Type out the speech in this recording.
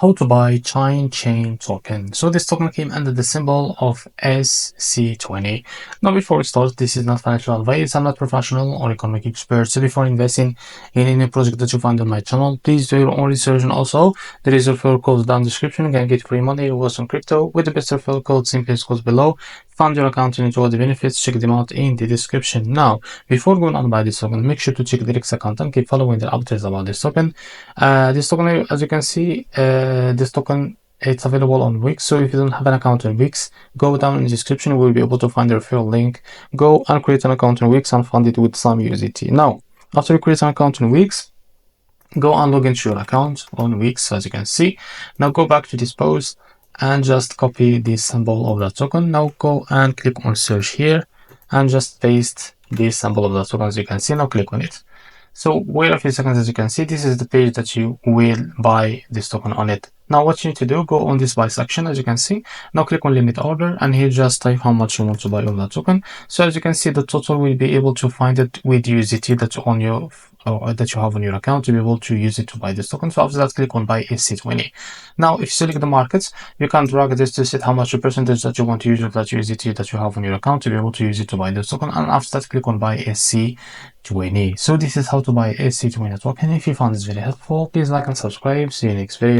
how to buy chain token. So this token came under the symbol of SC20. Now before we start, this is not financial advice. I'm not professional or economic expert. So before investing in any project that you find on my channel, please do your own research. And also there is a referral code down the description. You can get free money rewards on crypto with the best referral code. Simply scroll below, fund your account and enjoy the benefits. Check them out in the description. Now before going on buy this token, make sure to check the REFERRAL account and keep following the updates about this token. This token, as you can see, this token, it's available on WEEX. So if you don't have an account on WEEX, go down in the description. You will be able to find the referral link. Go and create an account on WEEX and fund it with some USDT. Now after you create an account on WEEX, go and log into your account on WEEX, as you can see. Now go back to this post and just copy the symbol of that token. Now go and click on search here and just paste the symbol of that token, as you can see. Now click on it. So wait a few seconds. As you can see, this is the page that you will buy this token on it. Now what you need to do, go on this buy section, as you can see. Now click on limit order and here just type how much you want to buy on that token. So as you can see, the total will be able to find it with USDT that's on your that you have on your account to be able to use it to buy this token. So after that, click on buy SC20. Now if you select the markets, you can drag this to set how much percentage that you want to use of that USDT that you have on your account to be able to use it to buy this token. And after that, click on buy SC20. So this is how to buy SC20 token. If you found this very helpful, please like and subscribe. See you next video.